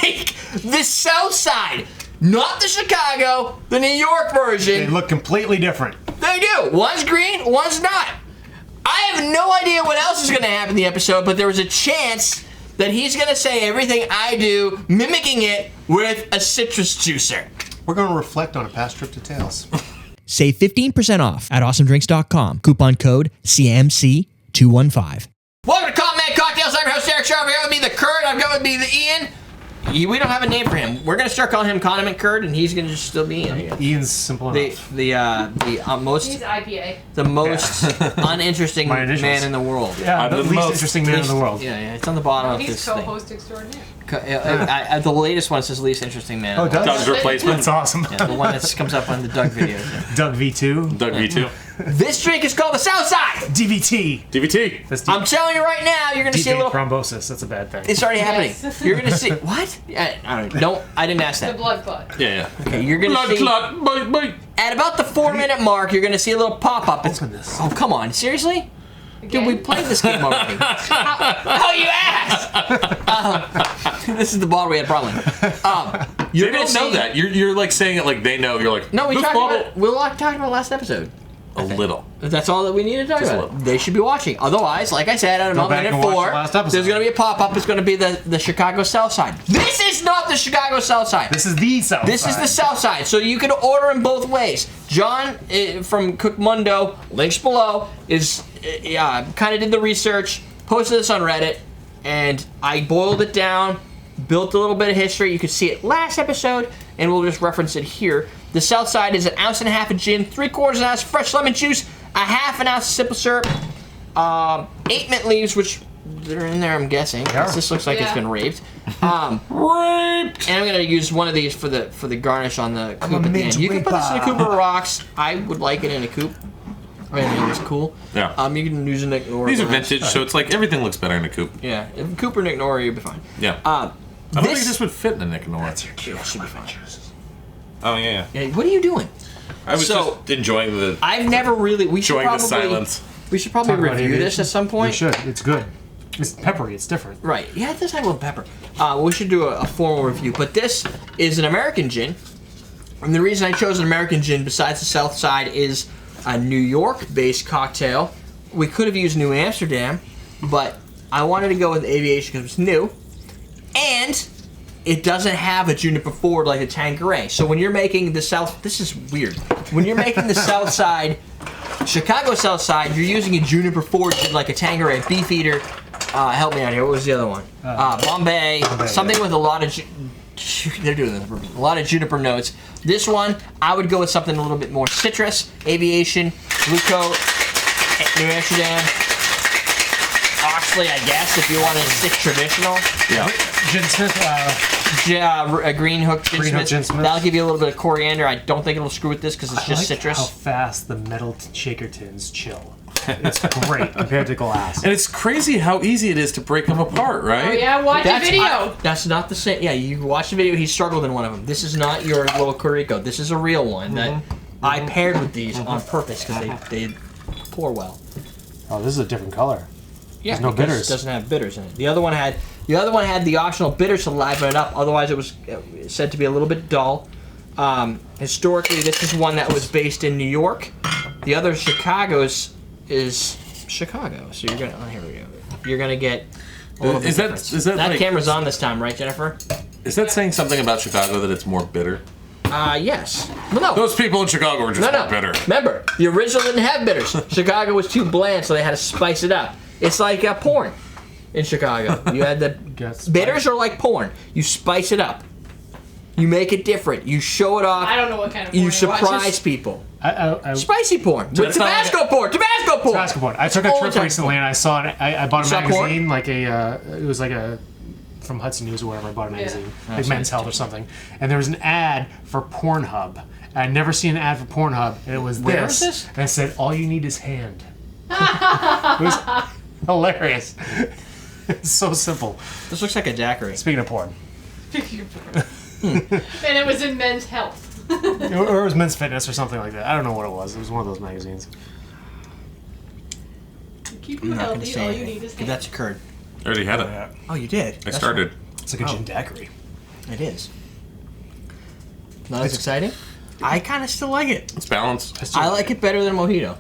like the Southside, not the Chicago, the New York version. They look completely different. They do. One's green, one's not. I have no idea what else is going to happen in the episode, but there was a chance that he's going to say everything I do, mimicking it with a citrus juicer. We're going to reflect on a past trip to Tales. Save 15% off at awesomedrinks.com. Coupon code CMC215. Welcome to Common Man Cocktails. I'm your host, Derrick Schommer. Here with me, the Kurt. I've got with me the Ian. We don't have a name for him. We're going to start calling him Condiment Kurt, and he's going to just still be Ian. Ian's simple enough. The most... He's IPA. The most uninteresting man in the world. Yeah, the least interesting man in the world. Yeah, it's on the bottom of this thing. He's co-host extraordinaire. The latest one says least interesting man. Oh, Doug's replacement. That's awesome. Yeah, the one that comes up on the Doug videos. Doug V2. Doug V2. This drink is called the Southside. DVT. DVT. That's deep. I'm telling you right now, you're going to see a little... thrombosis. That's a bad thing. It's already happening. Yes. You're going to see... What? I didn't ask The that. blood clot. Yeah. Okay, you're going to see... Blood clot. Bite, bite. At about the 4-minute mark, you're going to see a little pop-up. Open this. Oh, come on. Seriously? Dude, we played this game already. Oh, you asked! This is the bottle we had a problem with. You don't know that. You're like saying it like they know. You're like, No, we this talked bottle. about... We were talking about last episode. A little. That's all that we need to talk Just a about. little. They should be watching. Otherwise, like I said, at about back minute and watch 4, the last episode. there's going to be a pop-up. It's going to be the Chicago Southside. This is not the Chicago Southside. This is the South This is the Southside. So you can order them both ways. John from Cookmundo, links below, is kind of did the research, posted this on Reddit, and I boiled it down, built a little bit of history. You can see it last episode, and we'll just reference it here. The Southside is 1.5 ounces of gin, 3/4 ounce fresh lemon juice, 1/2 ounce of simple syrup, 8 mint leaves, which they're in there, I'm guessing. This looks like it's been raped. Raped! And I'm gonna use one of these for the garnish on the coupe at the end. You can put this in a coupe or rocks. I would like it in a coupe. I think it's cool. Yeah. You can use an ignore. These are vintage, so it's like everything looks better in a coupe. Yeah, if coupe or ignore, you'll be fine. Yeah. I don't think this would fit in a Nick and Nora. Yeah, should be fine. Oh yeah. Yeah, what are you doing? I was just enjoying the. I've never really. We should enjoying probably. the silence. We should probably Talk about review this aviation. at some point. We should. It's good. It's peppery. It's different. Right. Yeah, it does have a little pepper. We should do a formal review. But this is an American gin. And the reason I chose an American gin, besides the Southside, is a New York-based cocktail. We could have used New Amsterdam, but I wanted to go with aviation because it's new. And it doesn't have a juniper forward like a Tanqueray. So when you're making the South... This is weird. When you're making the Southside, Chicago Southside, you're using a juniper forward like a Tanqueray Beefeater. Help me out here. What was the other one? Bombay. Something with a lot of... They're doing this. A lot of juniper notes. This one, I would go with something a little bit more citrus, aviation, Blue Coat, New Amsterdam, Oxley, I guess, if you want to stick traditional. Yeah. Gin Smith. A Green Hook Gin Green Hook Smith. Gin Smith. That'll give you a little bit of coriander. I don't think it'll screw with this because it's just citrus. How fast the metal shaker tins chill. It's great compared to glass. And it's crazy how easy it is to break them apart, right? Oh yeah, watch the video. That's not the same. Yeah, you watch the video. He struggled in one of them. This is not your little Curico. This is a real one that I paired with these on purpose because they pour well. Oh, this is a different color. Yeah, There's no because bitters. It doesn't have bitters in it. The other one had the optional bitters to liven it up. Otherwise, it was said to be a little bit dull. Historically, this is one that was based in New York. The other Chicago's is Chicago. So you're gonna. Oh, here we go. You're gonna get. A little bit difference. Is that that like, camera's on this time, right, Jennifer? Is that saying something about Chicago that it's more bitter? Yes. Well, no. Those people in Chicago were just more bitter. Remember, the original didn't have bitters. Chicago was too bland, so they had to spice it up. It's like porn in Chicago. You had the bitters are like porn. You spice it up. You make it different. You show it off. I don't know what kind of porn you surprise watches. people. I Spicy porn. With Tabasco porn. Tabasco porn. Tabasco porn. I took a trip recently and I saw it. I bought a magazine, porn? like it was like a from Hudson News or wherever. I bought a magazine, like Men's Health or something, and there was an ad for Pornhub. And I'd never seen an ad for Pornhub, and it was Where is this? And it said, "All you need is hand." It was hilarious. It's so simple. This looks like a daiquiri. Speaking of porn, And it was in Men's Health. or it was Men's Fitness or something like that. I don't know what it was. It was one of those magazines. Keep you I'm not going to healthy. say All you anything. need is That's occurred. I already had it. Oh, you did? I started. It's like a gin daiquiri. It is. Not as exciting? I kind of still like it. It's balanced. I like it better than mojito.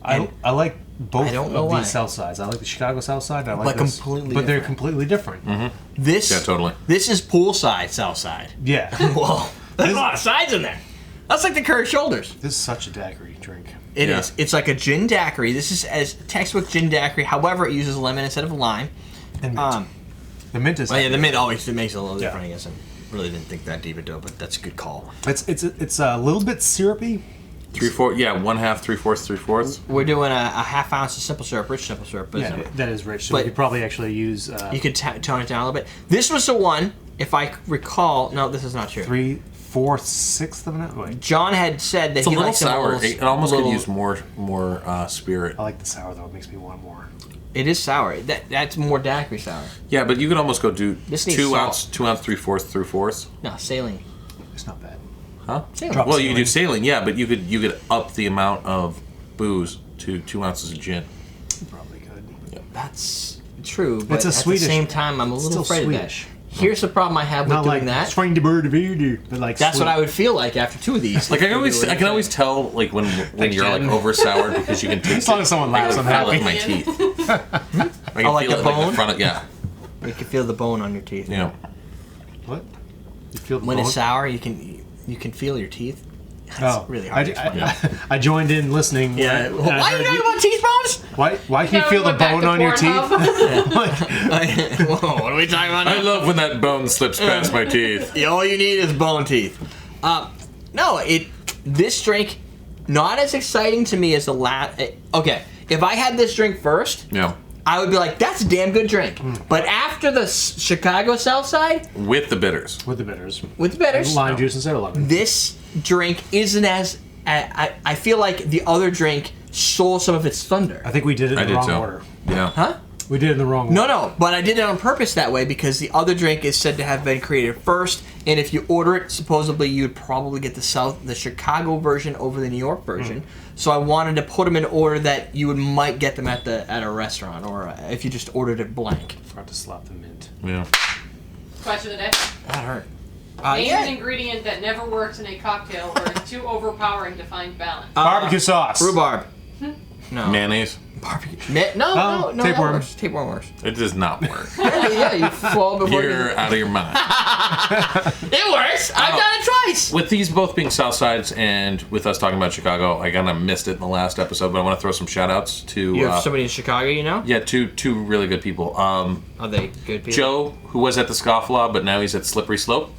I like both I don't know of why. these South Sides. I like the Chicago South Side. I like But this, completely but they're different. completely different. This, Yeah, totally. This is poolside Southside. Yeah, Whoa, there's a lot of sides in there. That's like the curved shoulders. this is such a daiquiri drink. It Yeah. is. It's like a gin daiquiri. This is as textbook gin daiquiri. However, it uses lemon instead of lime. And mint. The mint is. Well, yeah, the mint always makes it a little Yeah. different. I guess I really didn't think that deep into it, but that's a good call. It's a little bit syrupy. 3/4. Yeah, 1/2, 3/4, 3/4. We're doing a half ounce of simple syrup, rich simple syrup. Yeah, that is rich. So But- we could probably actually use You could tone it down a little bit. This was the one, if I recall. No, this is not true. 3/4, 1/6 of an ounce. Wait, John had said that It's a he little likes them sour. little- It almost little- could use more spirit. I like the sour though. It makes me want more. It is sour. That's more daiquiri sour. Yeah, but you could almost go do This needs 2 salt. ounce, 2 ounce, 3/4, 3/4. No, saline. It's not bad. Huh? Saline. Drop Well, you could do saline. saline, yeah, but you could up the amount of booze to 2 ounces of gin. Probably could. That's true, but It's a at Swedish- the same time, I'm a it's little still afraid Swedish. of that. Here's the problem I have with Not doing like that. trying to bird of voodoo, but like That's sweet. what I would feel like after 2 of these. Like I can always tell like when you're like gin. over soured because you can taste As long as someone laughs, I'm feel it happy. in my teeth. I can Oh, like feel the it like bone? the front of yeah. You can feel the bone on your teeth. Yeah. What? You feel the When bone? it's sour, you can feel your teeth. That's really hard to explain. I joined in listening. Yeah. and I Why are you heard talking about teeth bones? Why can you Now feel we the went back bone to on your teeth? Pornhub. Whoa, what are we talking about now? I love when that bone slips past my teeth. Yeah, all you need is bone teeth. No, this drink not as exciting to me as the last. Okay, if I had this drink first, Yeah. I would be like, "That's a damn good drink." But after the Chicago Southside With the bitters. With the bitters. with the bitters, Lime juice instead of lemon. this drink isn't as. I feel like the other drink stole some of its thunder. I think we did it I in the did wrong too. order. Yeah. Huh? We did it in the wrong order. No, but I did it on purpose that way because the other drink is said to have been created first, and if you order it, supposedly you'd probably get the Chicago version over the New York version. So I wanted to put them in order that you might get them at a restaurant, or if you just ordered it blank. Forgot to slap the mint. Yeah. Question of the day. That hurt. Name Yeah. an ingredient that never works in a cocktail or is too overpowering to find balance. Barbecue sauce. Rhubarb. No. Mayonnaise. Barbecue. No, Oh, that tapeworm. works. Tapeworm works. It does not work. Yeah, you fall before You're out of your mind. It works. I've done it twice. With these both being South Sides and with us talking about Chicago, I kind of missed it in the last episode, but I want to throw some shout outs to You have somebody in Chicago, you know? yeah, two really good people. Are they good people? Joe, who was at the Scofflaw, but now he's at Slippery Slope.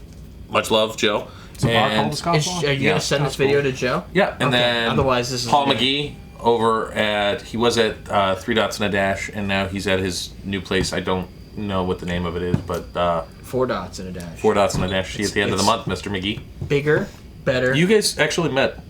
Much love, Joe. It's a bar called the Scofflaw? Are you Yeah. gonna send this video to Joe? Yeah, and Okay, then otherwise this is Paul good. McGee over at he was at 3 Dots and a Dash, and now he's at his new place. I don't know what the name of it is, but 4 dots in a dash. 4 Dots and a Dash. See you at the end of the It's- month, Mr. McGee. Bigger, better. You guys actually met.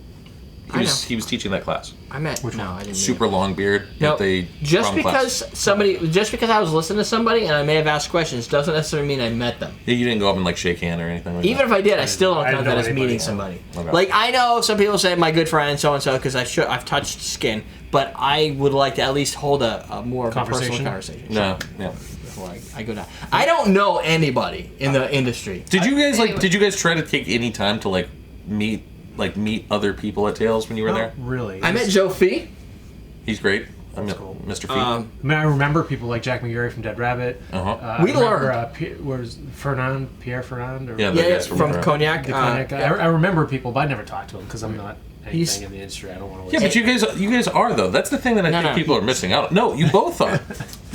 I know. He was teaching that class. I met. No, I didn't. Super long beard. No, with a just prom because class. just because I was listening to somebody and I may have asked questions doesn't necessarily mean I met them. Yeah, you didn't go up and like shake hand or anything like Even if I did, I still don't I count know that as anybody. meeting somebody. Okay. Like I know some people say my good friend so and so because I've touched skin, but I would like to at least hold a more of a personal Conversation? conversation. No, yeah. Before I go down. I don't know anybody in the industry. Did you guys Anyway. Did you guys try to take any time to meet other people at Tales when you were there? Really? I met Joe Fee. He's great. I mean, cool. Mr. Feet. I mean, I remember people like Jack McGarry from Dead Rabbit. Uh-huh. We I remember, learned. Pierre Fernand? Or Yeah, the Yeah, guys from Toronto. Cognac. the Cognac guy. yeah. I remember people, but I never talked to him because I'm not He's- anything in the industry. I don't want to Yeah, listen. but you guys are though. That's the thing that I think no. people are missing out on. No, you both are.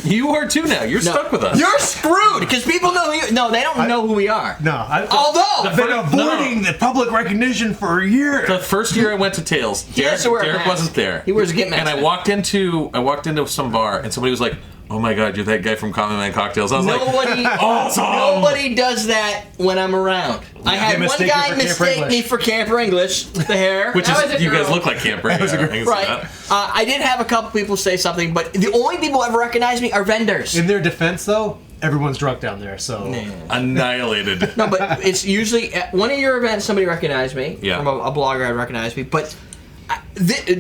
You are too now. You're No, stuck with us. You're screwed because people know who you. No, they don't know who we are. No, Although I've been avoiding the public recognition for a year. The first year I went to Tales, has to wear a Derek mask. wasn't there. He wears a get mask. And I walked into some bar and somebody was like, "Oh my God, you're that guy from Common Man Cocktails." I was Nobody, like, "Awesome!" nobody does that when I'm around. I had They one mistake you guy for Camper mistake me English. for Camper English, the hair. Which That was is a you guys girl. look like Camper. That was right. I did have a couple people say something, but the only people who ever recognize me are vendors. In their defense, though, everyone's drunk down there, so Annihilated. No, but it's usually at one of your events somebody recognized me. Yeah. From a blogger had recognized me, but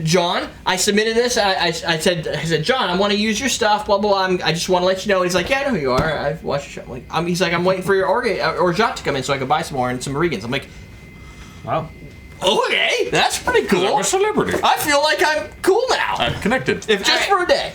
John, I submitted this. I said, John, I want to use your stuff. Blah blah. I just want to let you know. And he's like, yeah, I know who you are. I've watched your show. He's like, I'm waiting for your orgeat to come in so I can buy some more and some Regans. I'm like, Wow. okay, that's pretty cool. I'm a celebrity. I feel like I'm cool now. I'm connected. If just for a day.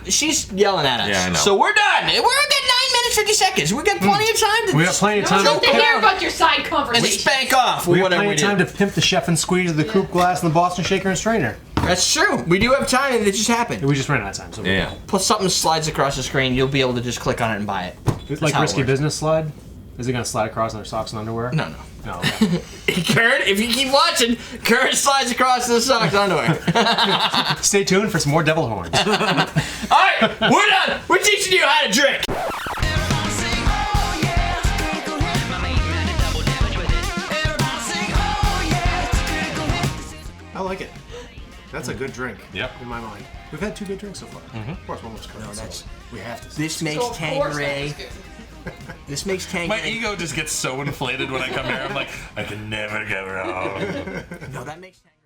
She's yelling at us. Yeah, I know. So we're done. We're at 9 minutes 50 seconds. We got plenty of time to. We got plenty of time Don't to hear about your side And conversation. spank off. We got whatever plenty we of time do. to pimp the chef and squeeze of the coupe glass and the Boston shaker and strainer. That's true. We do have time, and it just happened. We just ran out of time. So Yeah. Plus, something slides across the screen. You'll be able to just click on it and buy it. It's That's like how it risky works. business slide. Is it gonna slide across in their socks and underwear? No. No. Okay. Kurt, if you keep watching, Kurt slides across the socks underwear. Stay tuned for some more devil horns. All right, we're done. We're teaching you how to drink. I like it. That's a good drink. Yep. In my mind, we've had 2 good drinks so far. Of course, one was Kurt. No, that's- we have to. This makes So of course that Tanqueray. was good. This makes Tanqueray. My ego just gets so inflated when I come here. I'm like, I can never go wrong. No, that makes Tanqueray.